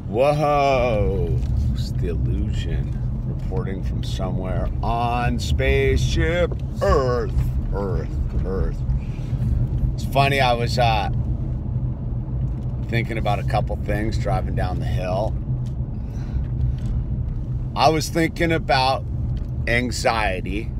Whoa, it's the illusion reporting from somewhere on spaceship Earth. It's funny, I was thinking about a couple things driving down the hill. I was thinking about anxiety.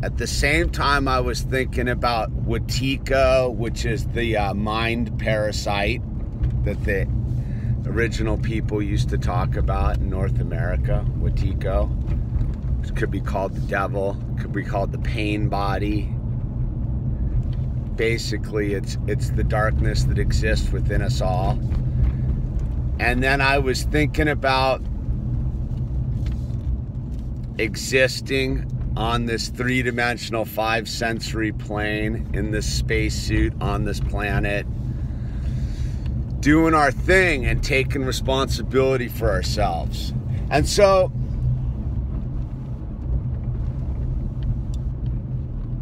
At the same time, I was thinking about Wetiko, which is the mind parasite that the original people used to talk about in North America. Wetiko. It could be called the devil, it could be called the pain body. Basically, it's the darkness that exists within us all. And then I was thinking about existing on this three-dimensional, five-sensory plane in this spacesuit on this planet, doing our thing and taking responsibility for ourselves. And so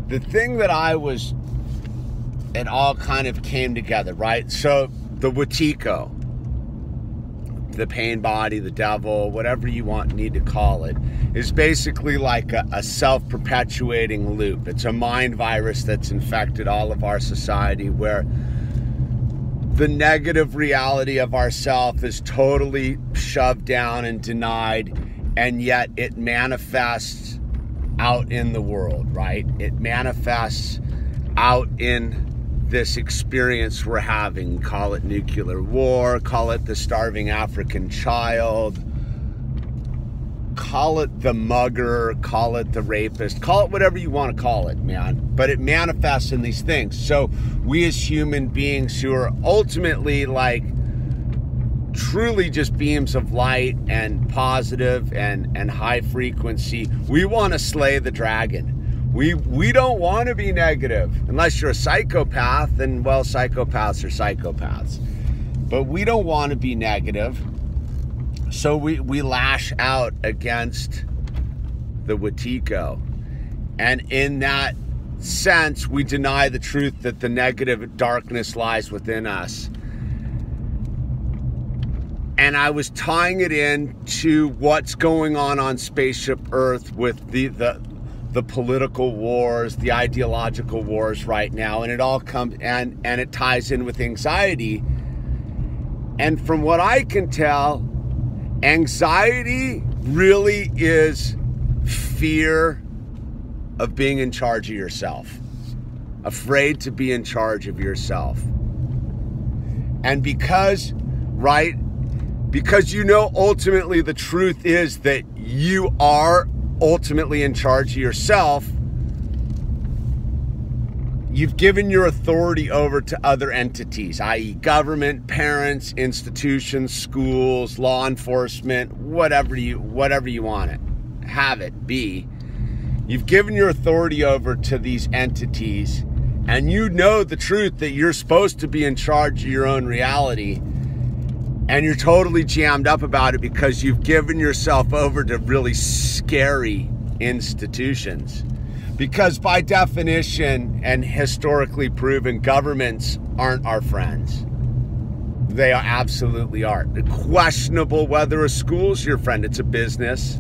the thing that it all kind of came together, right? So the Wetiko, the pain body, the devil, whatever you need to call it, is basically like a self-perpetuating loop. It's a mind virus that's infected all of our society, where the negative reality of ourself is totally shoved down and denied, and yet it manifests out in the world, right? It manifests out in this experience we're having. Call it nuclear war, call it the starving African child, call it the mugger, call it the rapist, call it whatever you want to call it, man. But it manifests in these things. So we as human beings who are ultimately like truly just beams of light and positive and high frequency, we want to slay the dragon. We don't want to be negative unless you're a psychopath, and well, psychopaths are psychopaths. But we don't want to be negative. So we lash out against the Wetiko. And in that sense, we deny the truth that the negative darkness lies within us. And I was tying it in to what's going on Spaceship Earth with the political wars, the ideological wars right now, and it all comes and it ties in with anxiety. And from what I can tell, anxiety really is fear of being in charge of yourself, afraid to be in charge of yourself. And because you know ultimately the truth is that you are ultimately in charge of yourself, you've given your authority over to other entities, i.e. government, parents, institutions, schools, law enforcement, whatever you want it, have it be. You've given your authority over to these entities, and you know the truth that you're supposed to be in charge of your own reality. And you're totally jammed up about it because you've given yourself over to really scary institutions. Because by definition and historically proven, governments aren't our friends. They absolutely aren't. It's questionable whether a school's your friend. It's a business.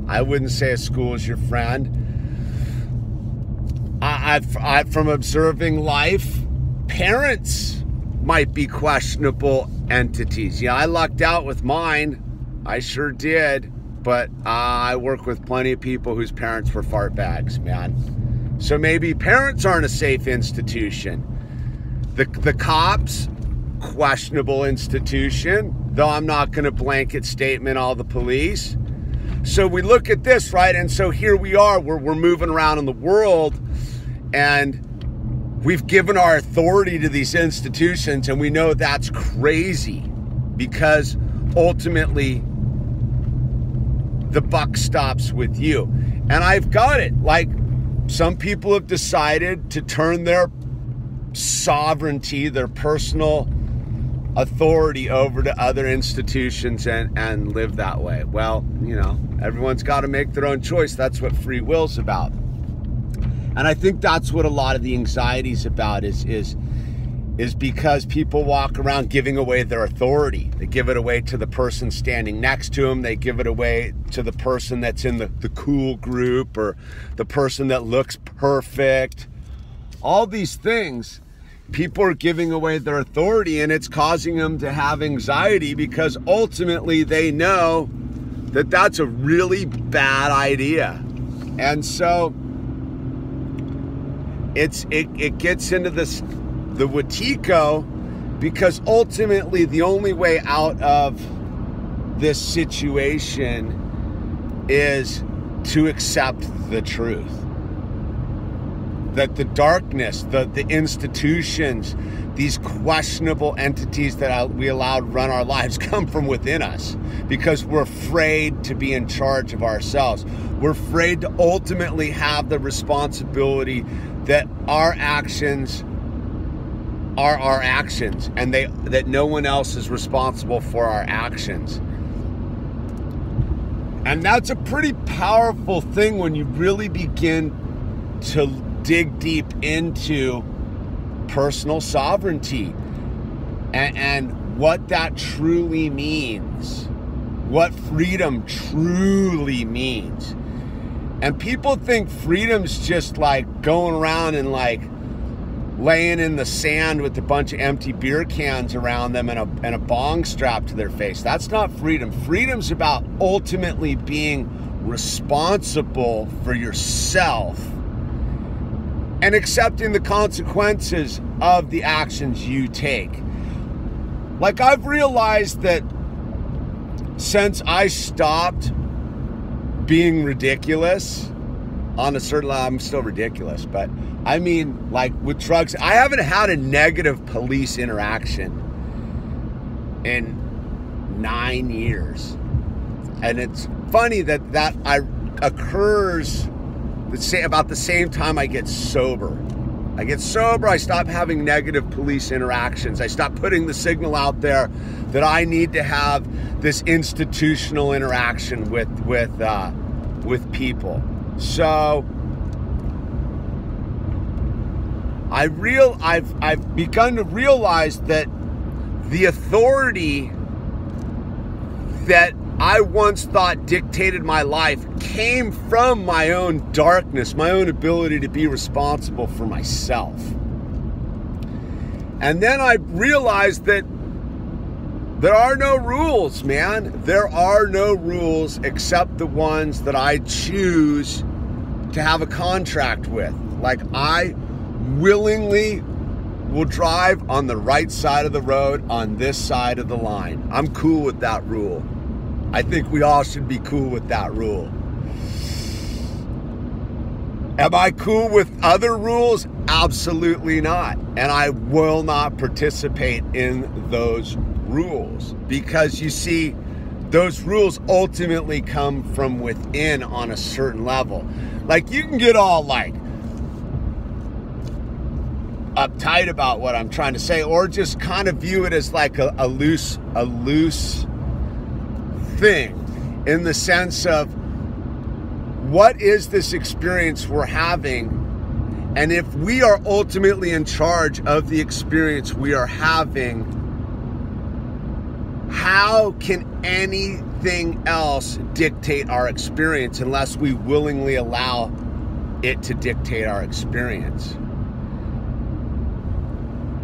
I wouldn't say a school is your friend. From observing life, parents might be questionable entities. Yeah, I lucked out with mine. I sure did. But I work with plenty of people whose parents were fart bags, man. So maybe parents aren't a safe institution. The cops, questionable institution, though I'm not going to blanket statement all the police. So we look at this, right? And so here we are, we're moving around in the world, and we've given our authority to these institutions, and we know that's crazy because ultimately the buck stops with you. And I've got it. Like, some people have decided to turn their sovereignty, their personal authority over to other institutions and live that way. Well, you know, everyone's got to make their own choice. That's what free will's about. And I think that's what a lot of the anxiety is about, is is because people walk around giving away their authority. They give it away to the person standing next to them. They give it away to the person that's in the cool group, or the person that looks perfect. All these things, people are giving away their authority, and it's causing them to have anxiety because ultimately they know that that's a really bad idea. And so it gets into the Wetiko, because ultimately the only way out of this situation is to accept the truth. That the darkness, the institutions, these questionable entities that we allowed run our lives come from within us, because we're afraid to be in charge of ourselves. We're afraid to ultimately have the responsibility that our actions are our actions, and that no one else is responsible for our actions. And that's a pretty powerful thing when you really begin to dig deep into personal sovereignty and what that truly means, what freedom truly means. And people think freedom's just like going around and like laying in the sand with a bunch of empty beer cans around them and a bong strapped to their face. That's not freedom. Freedom's about ultimately being responsible for yourself and accepting the consequences of the actions you take. Like, I've realized that since I stopped being ridiculous on a certain level, I'm still ridiculous, but I mean, like with drugs, I haven't had a negative police interaction in 9 years. And it's funny that occurs about the same time I get sober. I get sober, I stop having negative police interactions. I stop putting the signal out there that I need to have this institutional interaction with people. So I've begun to realize that the authority that I once thought dictated my life came from my own darkness, my own ability to be responsible for myself. And then I realized that there are no rules, man. There are no rules except the ones that I choose to have a contract with. Like, I willingly will drive on the right side of the road on this side of the line. I'm cool with that rule. I think we all should be cool with that rule. Am I cool with other rules? Absolutely not. And I will not participate in those rules, because you see, those rules ultimately come from within on a certain level. Like, you can get all like uptight about what I'm trying to say, or just kind of view it as like a loose thing, in the sense of, what is this experience we're having? And if we are ultimately in charge of the experience we are having, how can anything else dictate our experience unless we willingly allow it to dictate our experience?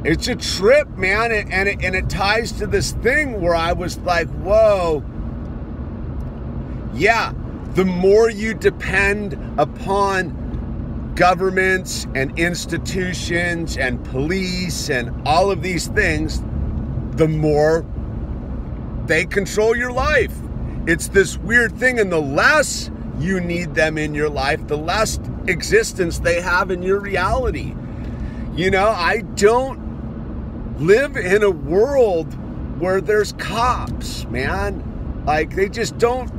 It's a trip, man, and it ties to this thing where I was like, whoa, yeah, the more you depend upon governments and institutions and police and all of these things, the more they control your life. It's this weird thing, and the less you need them in your life, the less existence they have in your reality. You know, I don't live in a world where there's cops, man. Like, they just don't.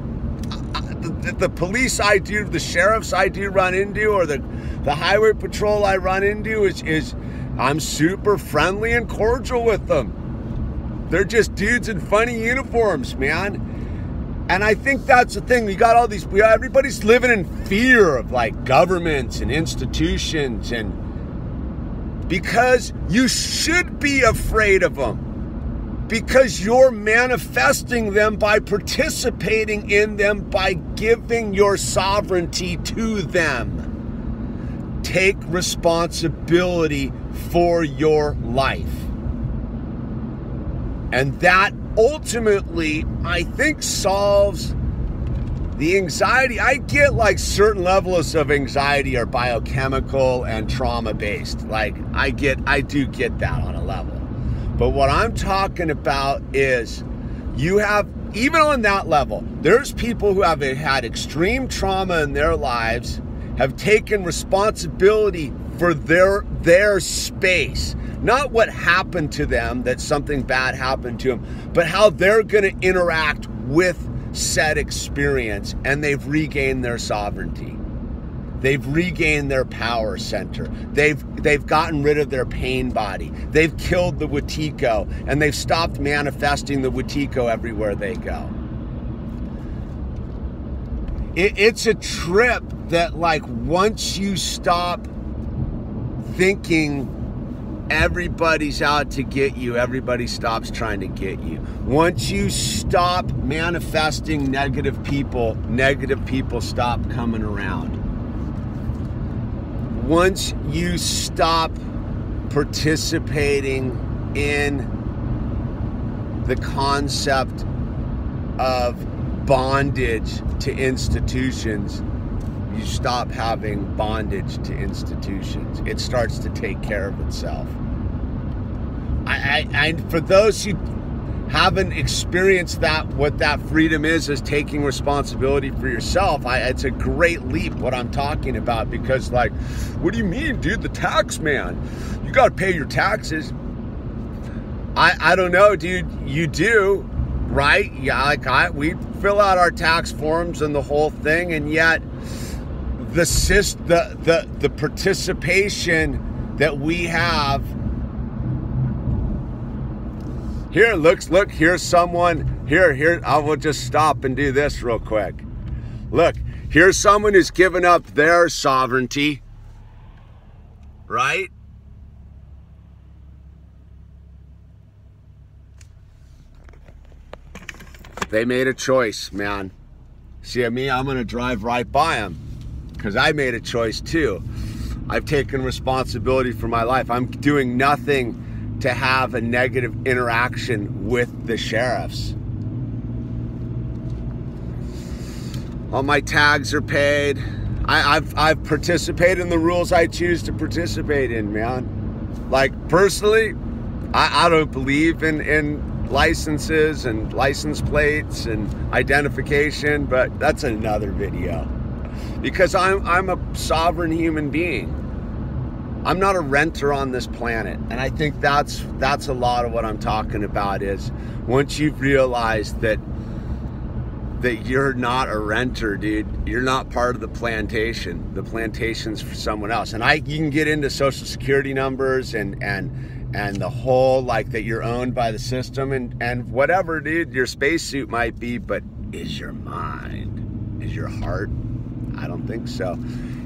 The police I do, the sheriffs I do run into, or the highway patrol I run into is I'm super friendly and cordial with them. They're just dudes in funny uniforms, man. And I think that's the thing. We got all these, everybody's living in fear of like governments and institutions, and because you should be afraid of them. Because you're manifesting them by participating in them, by giving your sovereignty to them. Take responsibility for your life. And that ultimately, I think, solves the anxiety. I get like certain levels of anxiety are biochemical and trauma-based. Like I do get that on a level. But what I'm talking about is you have, even on that level, there's people who have had extreme trauma in their lives, have taken responsibility for their space. Not what happened to them, that something bad happened to them, but how they're going to interact with said experience, and they've regained their sovereignty. They've regained their power center. They've gotten rid of their pain body. They've killed the Wetiko, and they've stopped manifesting the Wetiko everywhere they go. It's a trip that, like, once you stop thinking everybody's out to get you, everybody stops trying to get you. Once you stop manifesting negative people stop coming around. Once you stop participating in the concept of bondage to institutions, you stop having bondage to institutions. It starts to take care of itself. For those who haven't experienced that, what that freedom is taking responsibility for yourself, it's a great leap what I'm talking about, because like, what do you mean, dude? The tax man, you got to pay your taxes. I don't know, dude. You do, right? Yeah, like we fill out our tax forms and the whole thing, and yet the participation that we have. Here, look, here's someone, here, I will just stop and do this real quick. Look, here's someone who's given up their sovereignty, right? They made a choice, man. See me, I'm gonna drive right by them, because I made a choice too. I've taken responsibility for my life. I'm doing nothing to have a negative interaction with the sheriffs. All my tags are paid. I've participated in the rules I choose to participate in, man. Like, personally, I don't believe in licenses and license plates and identification, but that's another video. Because I'm a sovereign human being. I'm not a renter on this planet. And I think that's a lot of what I'm talking about, is once you've realized that you're not a renter, dude, you're not part of the plantation. The plantation's for someone else. And you can get into social security numbers and the whole, like, that you're owned by the system and whatever, dude, your spacesuit might be, but is your mind, is your heart? I don't think so.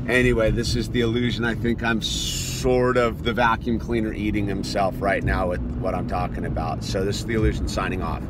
Anyway, this is The Illusion. I think I'm sort of the vacuum cleaner eating himself right now with what I'm talking about. So this is The Illusion signing off.